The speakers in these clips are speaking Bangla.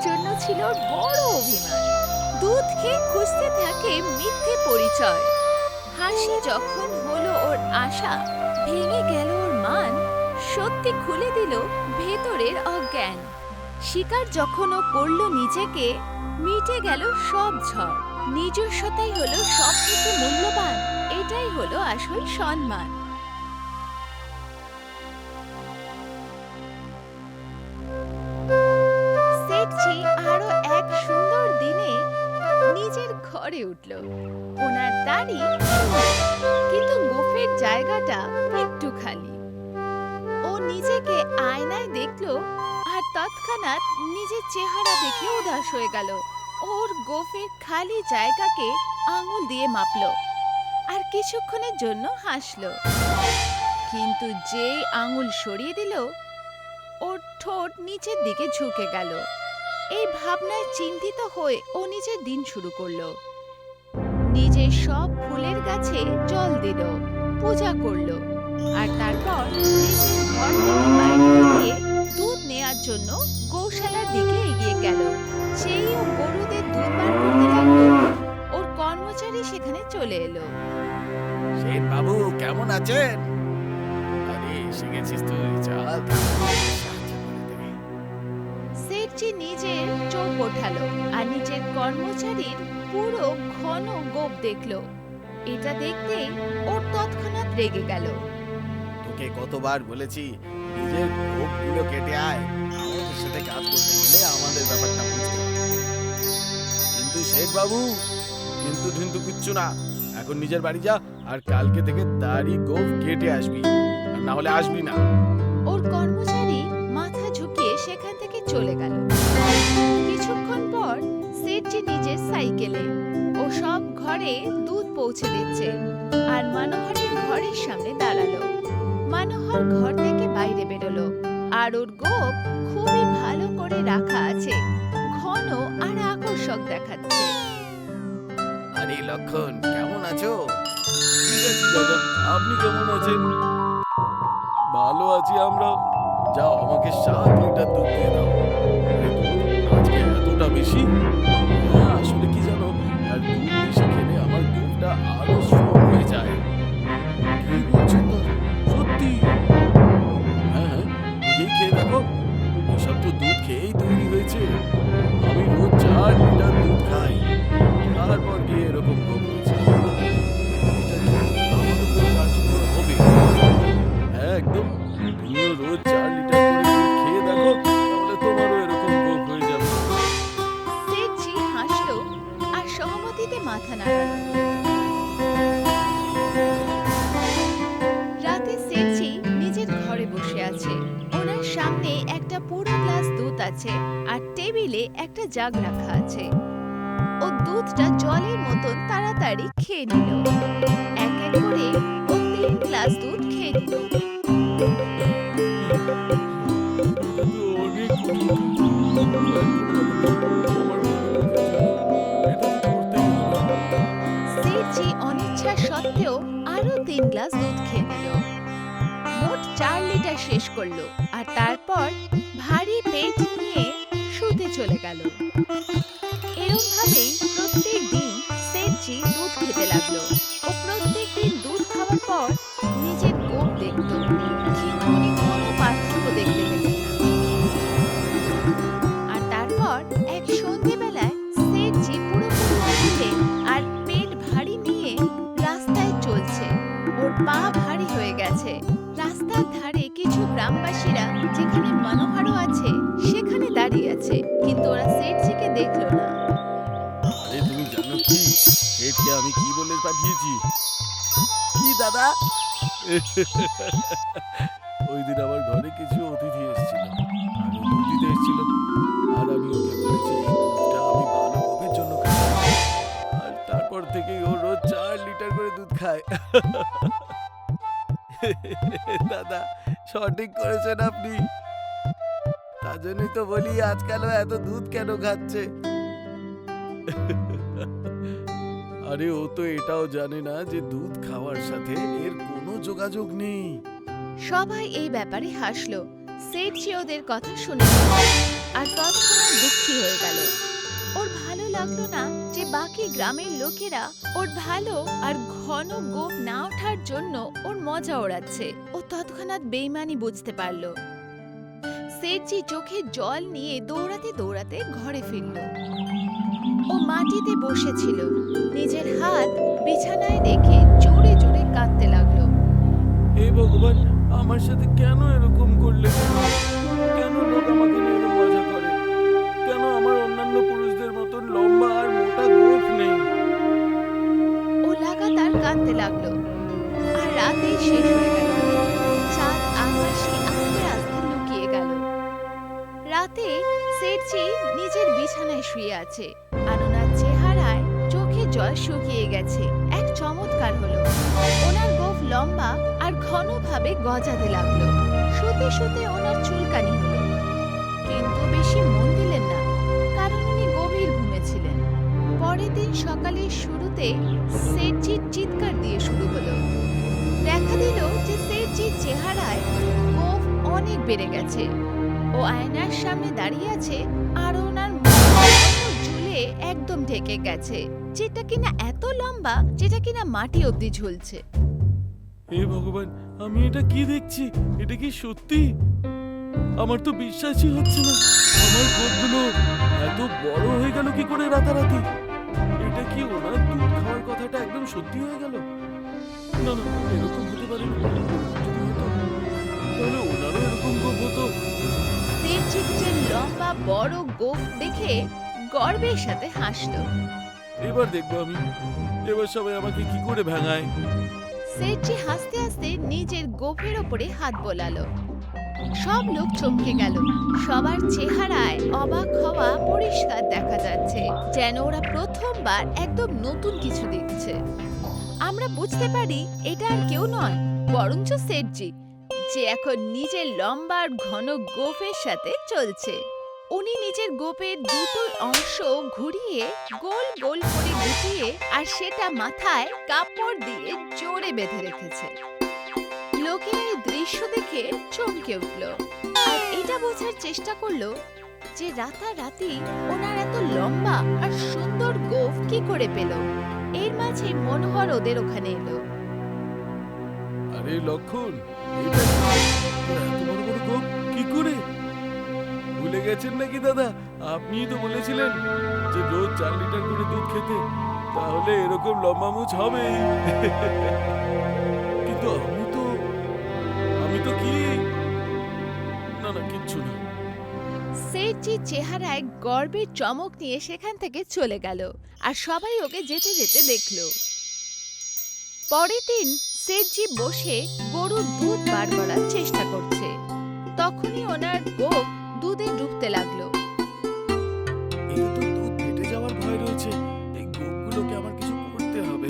জন্য ছিল ওর বড় অভিমান। দুধ খেয়ে খুঁজতে থাকে মিথ্যে পরিচয়। হাসি যখন হলো ওর আশা, ভেঙে গেল ওর মান, সত্যি খুলে দিল ভেতরের অজ্ঞান। শিকার যখন ও করল নিজেকে, মিটে গেল সব ঝড়। নিজস্বতাই হলো সব থেকে মূল্যবান, এটাই হলো আসল সম্মান। সেঠজি আরো এক সুন্দর দিনে নিজের ঘরে উঠল। ওনার দাড়ি কিন্তু গোফের জায়গাটা একটু খালি। ও নিজেকে আয়নায় দেখলো আর তৎক্ষণাৎ নিজের চেহারা দেখে উদাস হয়ে গেল। ওর গোফের খালি জায়গাকে আঙুল দিয়ে মাপলো আর কিছুক্ষণের জন্য হাসলো। কিন্তু যেই আঙুল সরিয়ে দিল, ওর ঠোঁট নিচের দিকে ঝুঁকে গেল। এই ভাবনায় চিন্তিত হয়ে ও নিজের দিন শুরু করলো। নিজের সব ফুলের গাছে জল দিল, পূজা করলো, আর তারপর নিজের ঘর থেকে বাইরে বেরিয়ে দুধ নেয়ার জন্য গৌশালার দিকে এগিয়ে গেল। সেই ও গরুদের দুধ বার করতে লাগলো, ওর কর্মচারী সেখানে চলে এলো। শেঠ বাবু কেমন আছেন? আরে এসে গেছিস তুই, চল সেঠজি নিজের চোখ ওঠালো আর নিজের কর্মচারীর পুরো ঘন গোপ দেখলো। এটা দেখতে ওর তৎক্ষণাৎ রেগে গেল। তোকে কতবার বলেছি নিজের গোপগুলো কেটে আয়, আমাদের সাথে কাজ করতে গেলে আমাদের ব্যাপারটা বুঝতে হবে। কিন্তু শেঠ বাবু কিন্তু কিচ্ছু না, এখন নিজের বাড়ি যা আর কালকে থেকে দাড়ি গোপ কেটে আসবি, আর না হলে আসবি না। ওর কর্মচারী মাথা ঝুঁকিয়ে সেখান থেকে চলে গেল। কিছুক্ষণ পর সেঠজি নিজের সাইকেলে ও সব ঘরে দুধ পৌঁছে দিচ্ছে আর মনোহরের ঘরের সামনে দাঁড়ালো। মনোহর ঘর থেকে বাইরে বেরোলো আর ওর গোপ খুবই ভালো করে রাখা আছে, ঘন আর আকর্ষক দেখাচ্ছে। আরে লক্ষণ কেমন আছো? ঠিক আছি দাদা, আপনি কেমন আছেন? ভালো আছি আমরা। যাও আমাকে 7 লিটার দুধ দিয়ে দাও। আজকে এতটা বেশি? হ্যাঁ, আসলে কি জানো, আর দুধ বেশি খেলে আমার গোফটা আরো স্ট্রং হয়ে যায়। কি বলছেন তো? সত্যি? হ্যাঁ, নিজেই খেয়ে দেখো, এসব তো দুধ খেয়েই তৈরি হয়েছে। আমি রোজ 4 লিটার দুধ খাই, তারপর গিয়ে এরকম গোফ হয়েছে। এটা কি আমার উপর কার্যকর হবে? হ্যাঁ একদম, তুমিও রোজ 4 লিটার করে দুধ খেয়ে দেখো, তাহলে তোমারও এরকম গোফ হয়ে যাবে। সেঠজি হাসলো আর সহমতিতে মাথা নাড়ালো। রাতে সেঠজি নিজের ঘরে বসে আছে। ওনার সামনে একটা পুরো গ্লাস দুধ আছে আর টেবিলে একটা জাগ রাখা আছে। ও দুধটা জলের মতন তাড়াতাড়ি খেয়ে নিল। এক এক করে ও 3 গ্লাস দুধ খেয়ে নিল। সেঠজি অনিচ্ছা সত্ত্বেও আরো 3 গ্লাস দুধ খেয়ে নিল। মোট 4 লিটার শেষ করলো আর তারপর ভারী পেট নিয়ে শুতে চলে গেল। এরকম ভাবেই প্রত্যেক দিন সেঠজি দুধ খেতে লাগলো। ও প্রত্যেক দিন দুধ খাওয়ার পর নিজের গোপ দেখত, কিন্তু উনি কোনো পার্থক্য দেখতে পেলেন না। আর তারপর এক সন্ধেবেলায় সেঠজি পুরোপুরি উঠে আর পেট ভারী নিয়ে রাস্তায় চলছে। ওর পা ভারী হয়ে গেছে। রাস্তার ধারে কিছু গ্রামবাসীরা, যেখানে মনোহরও আছে, সেখানে দাঁড়িয়ে আছে, কিন্তু ওরা সেঠজিকে দেখলো না। আরে তুমি জানো কি, শেঠকে আমি কি বলে পাঠিয়েছি? কি দাদা? ওই দিন আমার ঘরে কিছু অতিথি এসেছিল আর ও দুধ দিতে এসেছিল, আর আমি ওকে বলেছি এই দুধটা আমি ভালো গোপের জন্য খাই, আর তারপর থেকেই ও রোজ 4 লিটার করে দুধ খায়। দাদা সঠিক করেছেন আপনি, তার জন্যই তো বলি আজকাল ও এত দুধ কেন খাচ্ছে। আরে ও তো এটাও জানে না যে দুধ খাওয়ার সাথে এর কোনো যোগাযোগ নেই। সবাই এই ব্যাপারে হাসলো, সেঠজি ওদের কথা শুনে নিল আর তৎক্ষণাৎ দুঃখী হয়ে গেল। ওর ভালো লাগলো না যে বাকি গ্রামের লোকেরা ওর ভালো আর ঘন গোপ না ওঠার জন্য ওর মজা ওড়াচ্ছে। ও তৎক্ষণাৎ বেইমানি বুঝতে পারলো। সেঠজি চোখে জল নিয়ে দৌড়াতে দৌড়াতে ঘরে ফিরল। ও মাটিতে বসেছিল, নিজের হাত বিছানায় রেখে জোরে জোরে কাঁদতে লাগলো। হে ভগবান, আমার সাথে কেন এরকম করলে? কেন লোক আমাকে নিয়ে এরকম মজা করে? কেন আমার অন্যান্য পুরুষদের মতন লম্বা আর মোটা গোঁফ নেই? ও লাগাতার কাঁদতে লাগলো আর রাতে শেষ হয়ে গেল। চাঁদ আকাশে আস্তে আস্তে লুকিয়ে গেল। রাতে সেঠজি নিজের বিছানায় শুয়ে আছে আর ওনার চেহারায় চোখে জল শুকিয়ে গেছে। এক চমৎকার হলো, ওনার গোঁফ লম্বা আর ঘনভাবে গজাতে লাগলো। শুতে শুতে ওনার চুলকানি হলো, কিন্তু বেশি মন দিলেন না, কারণ উনি গভীর ঘুমেছিলেন। পরের দিন সকালের শুরুতে সেঠজির চিৎকার দিয়ে শুরু হলো। দেখা দিল যে সেঠজির চেহারায় গোঁফ অনেক বেড়ে গেছে। ও আয়নার সামনে দাঁড়িয়ে আছে আর ওনার ঝুলে একদম ঢেকে গেছে, যেটা কিনা এত লম্বা যেটা কিনা মাটি অবধি ঝুলছে। হে ভগবান, আমি এটা কি দেখছি? এটা কি সত্যি? আমার তো বিশ্বাসই হচ্ছে না। আমার গোঁফগুলো এত বড় হয়ে গেল কি করে রাতারাতি? এটা কি ওনার দুধ খাওয়ার কথাটা একদম সত্যি হয়ে গেল? না না, এরকম হতে পারে না। যদি হতো, তাহলে ওনারও এরকম গোঁফ হতো। সেঠজির যে লম্বা বড় গোঁফ দেখে গর্বের সাথে হাসলো। এবার দেখবো আমি, এবার সবাই আমাকে কি করে ভাঙায়। সেঠজি হাসতে হাসতে নিজের গোঁফের ওপরে হাত বোলালো। সব লোক চমকে গেল। সবার চেহারায় অবাক হওয়া পরিষ্কার দেখা যাচ্ছে, যেন ওরা প্রথমবার একদম নতুন কিছু দেখছে। আমরা বুঝতে পারি এটা আর কেউ নয়, বরঞ্চ সেঠজি, যে এখন নিজের লম্বা আর ঘন গোঁফের সাথে চলছে। উনি নিজের গোঁফের দুটো অংশ ঘুরিয়ে গোল গোল করে গুটিয়ে আর সেটা মাথায় কাপড় দিয়ে জোরে বেঁধে রেখেছে। লোকেরা এই দৃশ্য দেখে চমকে উঠল আর এটা বোঝার চেষ্টা করলো যে রাতারাতি ওনার এত লম্বা আর সুন্দর গোঁফ কি করে পেল। এর মাঝে মনোহর ওদের ওখানে এলো। আরে লক্ষণ, এটা কি? তোর এত বড় বড় গোঁফ কি করে? ভুলে গেছেন নাকি দাদা? আপনিই তো বলেছিলেন যে রোজ 4 লিটার করে দুধ খেতে, তাহলে এরকম লম্বা মুছ হবেই। কিন্তু আমি তো কি, না না, কিচ্ছু না। সেঠজি চেহারায় গর্বের চমক নিয়ে সেখান থেকে চলে গেল আর সবাই ওকে যেতে যেতে দেখল। পরের দিন সেঠজি বসে গরুর দুধ বার করার চেষ্টা করছে। তখনই ওনার গোঁফ দুধে ডুবতে লাগলো। এটা তো দুধ ফেটে যাওয়ার ভয় রয়েছে। এই গোঁফগুলোকে আমার কিছু করতে হবে।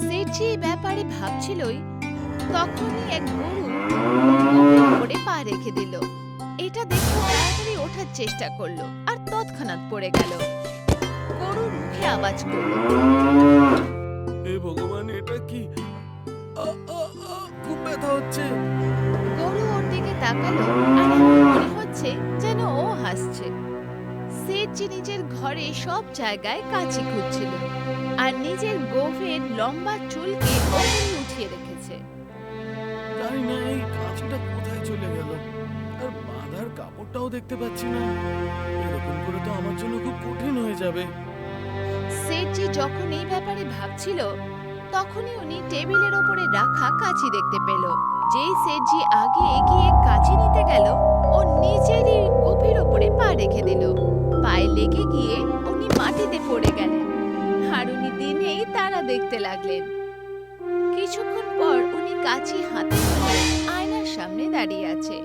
সেঠজি এই ব্যাপারে ভাবছিলই, তখনই এক গরু গোঁফের উপরে পা রেখে দিল। এটা দেখে তাড়াতাড়ি ওঠার চেষ্টা করলো আর তৎক্ষণাৎ পড়ে গেল। গরুর মুখে আওয়াজ করলো। হে ভগবান, এটা কি? আ, আ, আ, খুব ব্যথা হচ্ছে। গরু ওর দিকে তাকালো আর এমন মনে হচ্ছে যেন ও হাসছে। সেঠজি নিজের ঘরে সব জায়গায় কাঁচি খুঁজছিল আর নিজের গোঁফের লম্বা চুলকে ওপরে উঠিয়ে রেখেছে। জানি না এই কাঁচিটা কোথায় চলে গেল, আর বাঁধার কাপড়টাও দেখতে পাচ্ছি না। এরকম করে তো আমার জন্য খুব কঠিন হয়ে যাবে। সেঠজি যখন এই ব্যাপারে ভাবছিল, তখনই উনি টেবিলের ওপরে রাখা কাঁচি দেখতে পেল। যেই সেঠজি আগে এগিয়ে কাঁচি নিতে গেল, ও নিজেরই গোঁফের ওপরে পা রেখে দিল। পায়ে লেগে গিয়ে উনি মাটিতে পড়ে গেলেন আর উনি দিনেই তারা দেখতে লাগলেন। কিছুক্ষণ পর উনি কাঁচি হাতে নিয়ে আয়নার সামনে দাঁড়িয়ে আছে।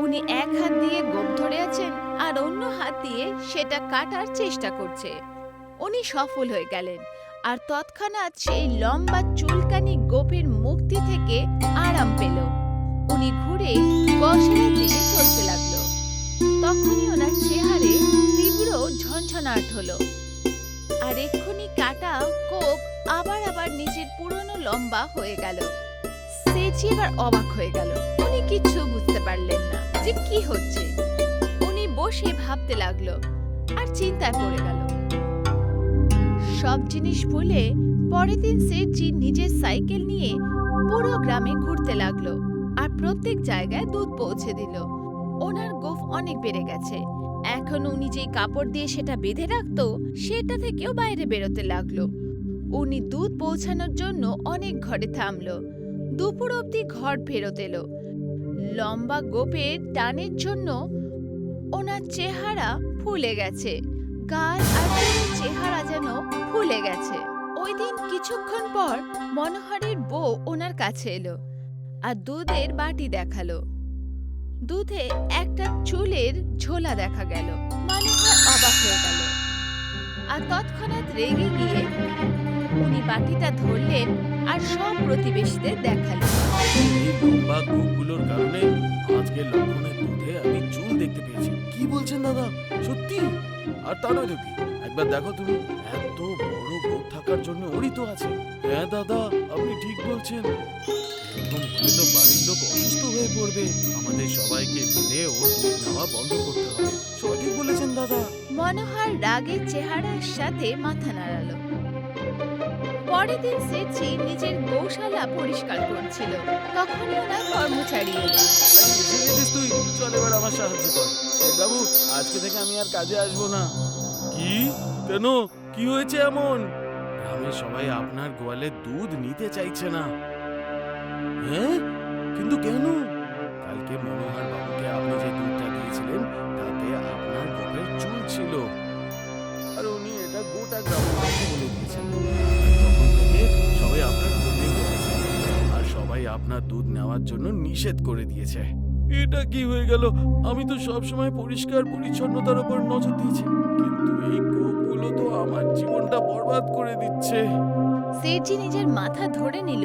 উনি এক হাত দিয়ে গোঁফ ধরে আছেন আর অন্য হাত দিয়ে সেটা কাটার চেষ্টা করছে। উনি সফল হয়ে গেলেন আর তৎক্ষণাৎ সেই লম্বা চুলকানি গোঁফের মুক্তি থেকে আরাম পেল। উনি ঘুরে বসের দিকে চলতে লাগলো। তখনই ওনার চেহারে তীব্র ঝনঝনাট হলো আর এক্ষুনি কাটা গোঁফ আবার নিজের পুরনো লম্বা হয়ে গেল। সেঠজি এবার অবাক হয়ে গেল। উনি কিচ্ছু বুঝতে পারলেন না যে কি হচ্ছে। উনি বসে ভাবতে লাগলো আর চিন্তায় পড়ে গেল। সব জিনিস ভুলে পরের দিন শেঠজি নিজের সাইকেল নিয়ে পুরো গ্রামে ঘুরতে লাগলো আর প্রত্যেক জায়গায় দুধ পৌঁছে দিল। ওনার গোফ অনেক বেড়ে গেছে। এখন উনি যেই কাপড় দিয়ে সেটা বেঁধে রাখতো সেটা থেকেও বাইরে বেরোতে লাগলো। উনি দুধ পৌঁছানোর জন্য অনেক ঘরে থামলো। দুপুর অবধি ঘর ফেরত এলো। লম্বা গোপের টানের জন্য ওনার চেহারা ফুলে গেছে, গাল আর পুরো চেহারা যেন ফুলে গেছে। ওই দিন কিছুক্ষণ পর মনোহরের বউ ওনার কাছে এলো আর দুধের বাটি দেখালো। দুধে একটা চুলের ঝোলা দেখা গেল। মনোহর অবাক হয়ে গেল আর তৎক্ষণাৎ রেগে গিয়ে উনি বাটিটা ধরলেন আর সব প্রতিবেশীদের দেখালেন। এই লম্বা গোপগুলোর কারণে আজকে লক্ষণের দুধে আমি চুল দেখতে পেয়েছি। কি বলছেন দাদা, সত্যি? আর তা নয় তো কি, একবার দেখো তুমি, এত বড় গোপ থাকার জন্য ওরই তো আছে। হ্যাঁ দাদা, আপনি ঠিক বলছেন। এরকম হলে তো বাড়ির লোক অসুস্থ হয়ে পড়বে। আমাদের সবাইকে মিলে ওর দুধ নেওয়া বন্ধ করতে হবে। সঠিক বলেছেন দাদা। মনোহর রাগের চেহারার সাথে মাথা নাড়ালো। পরের দিন শেঠজি নিজের গৌশালা পরিষ্কার করছিল। তখনই ওনার কর্মচারী এলো। আরে এসে গেছিস তুই, চল এবার আমার সাহায্য কর। বাবু, আজকে থেকে আমি আর কাজে আসবো না। কি? কেন? কি হয়েছে এমন? গ্রামের সবাই আপনার গোয়ালের দুধ নিতে চাইছে না। হ্যাঁ, কিন্তু কেন? কালকে মনোহর বাবুকে আপনি যে দুধটা দিয়েছিলেন তাতে আপনার গোপের চুল ছিল, আর উনি এটা গোটা গ্রামবাসীকে বলে দিয়েছেন। আর তখন থেকে সবাই আপনার দুধে গেছে আর সবাই আপনার দুধ নেওয়ার জন্য নিষেধ করে দিয়েছে। এটা কি হয়ে গেল? আমি তো সব সময় পরিষ্কার পরিচ্ছন্নতার উপর নজর দিয়েছি, কিন্তু এই গোপগুলো তো আমার জীবনটা বরবাদ করে দিচ্ছে। শেঠজি নিজের মাথা ধরে নিল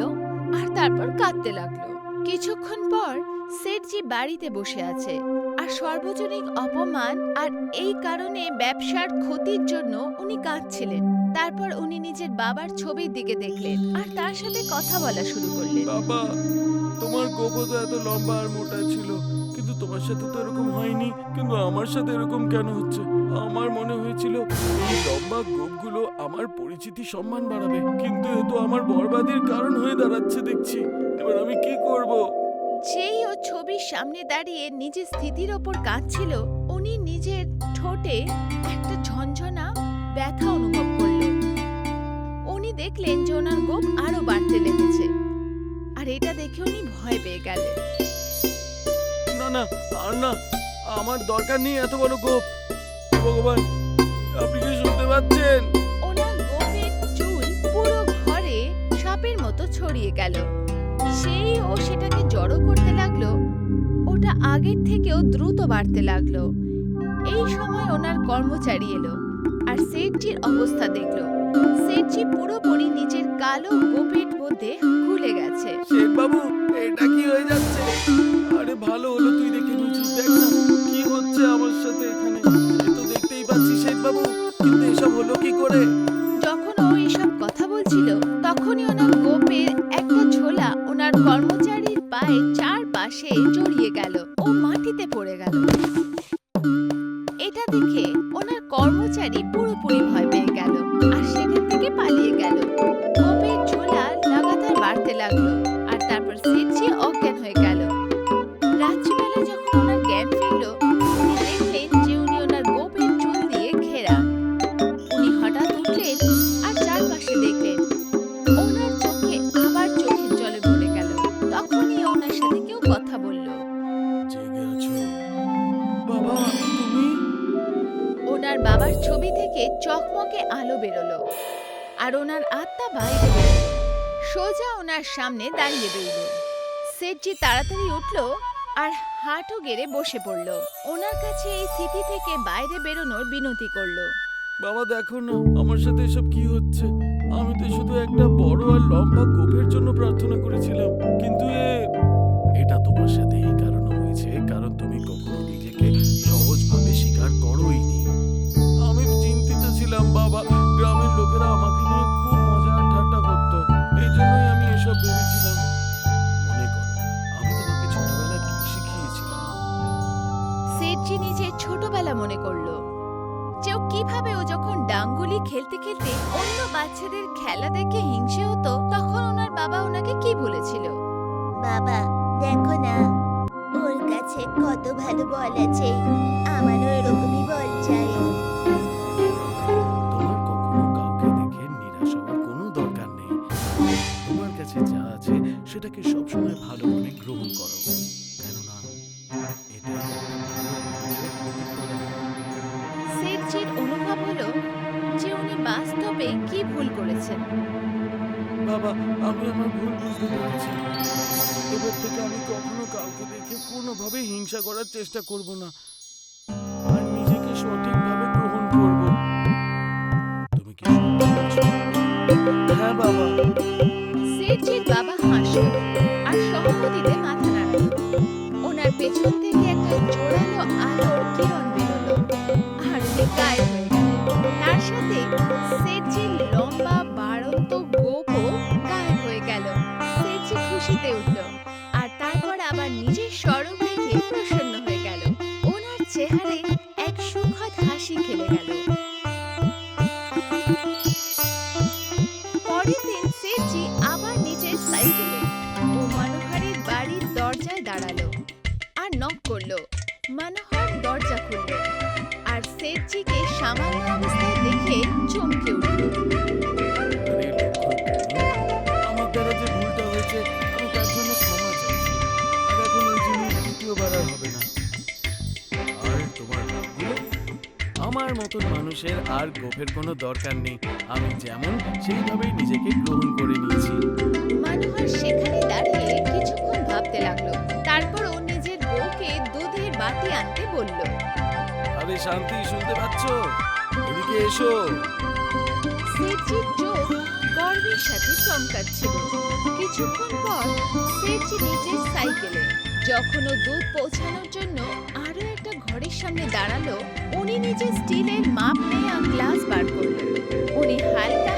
আর তারপর কাঁদতে লাগলো। কিছুক্ষণ পর শেঠজি বাড়িতে বসে আছে আর সর্বজনীন অপমান আর এই কারণে ব্যবসার ক্ষতির জন্য উনি কাঁদছিলেন। তারপর উনি নিজের বাবার ছবির দিকে দেখলেন আর তার সাথে কথা বলা শুরু করলেন। বাবা, তোমার গোপও তো এত লম্বা আর মোটা ছিল, কিন্তু তোমার সাথে তো এরকম হয়নি। কিন্তু আমার সাথে এরকম কেন হচ্ছে? আমার মনে হয়েছিল এই লম্বা গোপগুলো আমার পরিচিতি সম্মান বাড়াবে, কিন্তু এ তো আমার বরবাদের কারণ হয়ে দাঁড়াচ্ছে দেখছি। এবার আমি কি করব? যেই ও ছবির সামনে দাঁড়িয়ে নিজের স্থিতির ওপর কাঁদছিল, উনি নিজের ঠোঁটে একটা ঝনঝনা ব্যথা অনুভব করলেন। উনি দেখলেন যে ওনার গোপ আরো বাড়তে লেগেছে আর এটা দেখে উনি ভয় পেয়ে গেলেন। না না, আর না, আমার দরকার নেই এত বড় গোপ। ভগবান, আপনি কি শুনতে পাচ্ছেন? ওনার গোপের চুল পুরো ঘরে সাপের মতো ছড়িয়ে গেল। সেই ও সেটাকে জড়ো করতে লাগলো, ওটা আগের থেকেও দ্রুত বাড়তে লাগলো। এই সময় ওনার কর্মচারী এলো আর শেঠজির অবস্থা দেখলো। শেঠজি পুরোপুরি নিজের কালো গোপের মধ্যে খুলে গেছে। শেঠ বাবু, এটা কি হয়ে যাচ্ছে? আরে ভালো হলো তুই দেখে নিয়েছিস। দেখ না কি হচ্ছে আমার সাথে এখানে। সে তো দেখতেই পাচ্ছি শেঠ বাবু, কিন্তু এসব হলো কি করে? যখন ও এসব কথা বলছিল তখনই ওনার গোপের একটা ঝোলা ওনার কর্মচারীর পায়ের চারপাশে জড়িয়ে গেল। ও মাটিতে পড়ে গেল। এটা দেখে ওনার কর্মচারী পুরোপুরি ভয় পেয়ে গেল আর সেখান থেকে পালিয়ে গেল। গোপের ঝোলা লাগাতার বাড়তে লাগলো আর তারপর শেঠজি অজ্ঞান হয়ে গেল। রাত্রিবেলা যখন ওনার জ্ঞান ফিরল, উনি দেখলেন যে উনি ওনার গোপের চুল দিয়ে ঘেরা। উনি হঠাৎ উঠলেন আর চারপাশে দেখলেন। ওনার চোখে আবার চোখের জলে ভরে গেল। তখনই ওনার সাথে কেউ কথা বলল। জেগে আছো? বাবা, তুমি? ওনার বাবার ছবি থেকে চকমকে আলো বেরোলো আর ওনার আত্মা বাইরে বেরোলো। সোজা ওনার সামনে দাঁড়িয়ে রইল। শেঠজি তাড়াতাড়ি উঠলো আর হাঁটু গেড়ে বসে পড়ল। ওনার কাছে এই স্থিতি থেকে বাইরে বেরোনোর বিনতি করলো। বাবা দেখো না আমার সাথে এসব কি হচ্ছে। আমি তো শুধু একটা বড় আর লম্বা গোপের জন্য প্রার্থনা করেছিলাম, কিন্তু এটা তোমার সাথে এই কারণে হয়েছে কারণ তুমি কখনো নিজেকে সহজভাবে স্বীকার করোইনি। আমি চিন্তিত ছিলাম বাবা, গ্রামের লোকেরা আমাকে নিয়ে খুব মজা আর ঠাট্টা করতো, এই জন্যই আমি এসব ভেবেছিলাম। মনে করো আমি তোমাকে ছোটবেলায় কি বাচ্চাদের খেলা দেখে হিংসে হতো, তখন ওনার বাবা ওনাকে কি বলেছিল? বাবা দেখো না, ওর কাছে কত ভালো বল আছে, আমারও এরকমই বল চাই। তোমার কখনো কাউকে দেখে নিরাশ হওয়ার কোনো দরকার নেই। তোমার কাছে যা আছে সেটাকে সবসময় ভালো মনে গ্রহণ করো, কেননা এটাই একটা ভালো মানুষের প্রতিফলন। শেঠজির অনুভব হলো যে উনি বাস্তবে কি ভুল করেছেন। বাবা, আমি আমার ভুল বুঝতে পেরেছি। এবার থেকে আমি কখনো কাউকে দেখে কোনোভাবে হিংসা করার চেষ্টা করব না, আর নিজেকে সঠিকভাবে গ্রহণ করব। তুমি কি সত্যি বলছো? হ্যাঁ বাবা। শেঠজির বাবা হাসল আর সহমতিতে মাথা নাড়ল। ওনার পেছন থেকে একটা জোরালো আলোর কিরণ বেরোলো আর উনি গায়েব হয়ে গেলেন। তার সাথে শেঠজির লম্বা বাড়ন্ত গোপও গায়েব হয়ে গেল। শেঠজি খুশিতে উঠল আর তারপর আবার নিজের স্বরূপ দেখে প্রসন্ন হয়ে গেল। ওনার চেহারায় এক সুখদ হাসি খেলে গেল। পরের দিন শেঠজি আবার নিজের সাইকেলে ও মনোহরের বাড়ির দরজায় দাঁড়ালো আর নক করলো। মনোহর দরজা খুলল আর শেঠজিকে সামান্য অবস্থায় দেখে চমকে উঠল। আরে লক্ষণ, আমার দ্বারা যে ভুলটা হয়েছে আমি তার জন্য ক্ষমা চাইছি। আর এখন ওই জিনিস দ্বিতীয়বার আর হবে না। আর তোমার ভাবগুলো, আমার মতন মানুষের আর গোফের কোনো দরকার নেই। আমি যেমন সেইভাবেই নিজেকে গ্রহণ করে নিয়েছি। মনোহর সেখানে দাঁড়িয়ে কিছুক্ষণ ভাবতে লাগলো। তারপর ও নিজের বউকে দুধের বাটি আনতে বলল। আরে শান্তি, শুনতে পাচ্ছ? এদিকে এসো। শেঠজির চোখ গর্বের সাথে চমকাচ্ছিল। কিছুক্ষণ পর শেঠজি নিজের সাইকেলে যখন ও দুধ পৌঁছানোর জন্য আরো একটা ঘরের সামনে দাঁড়ালো, উনি নিজের স্টিলের মাপ নেয়া গ্লাস বার করলেন। উনি হালকা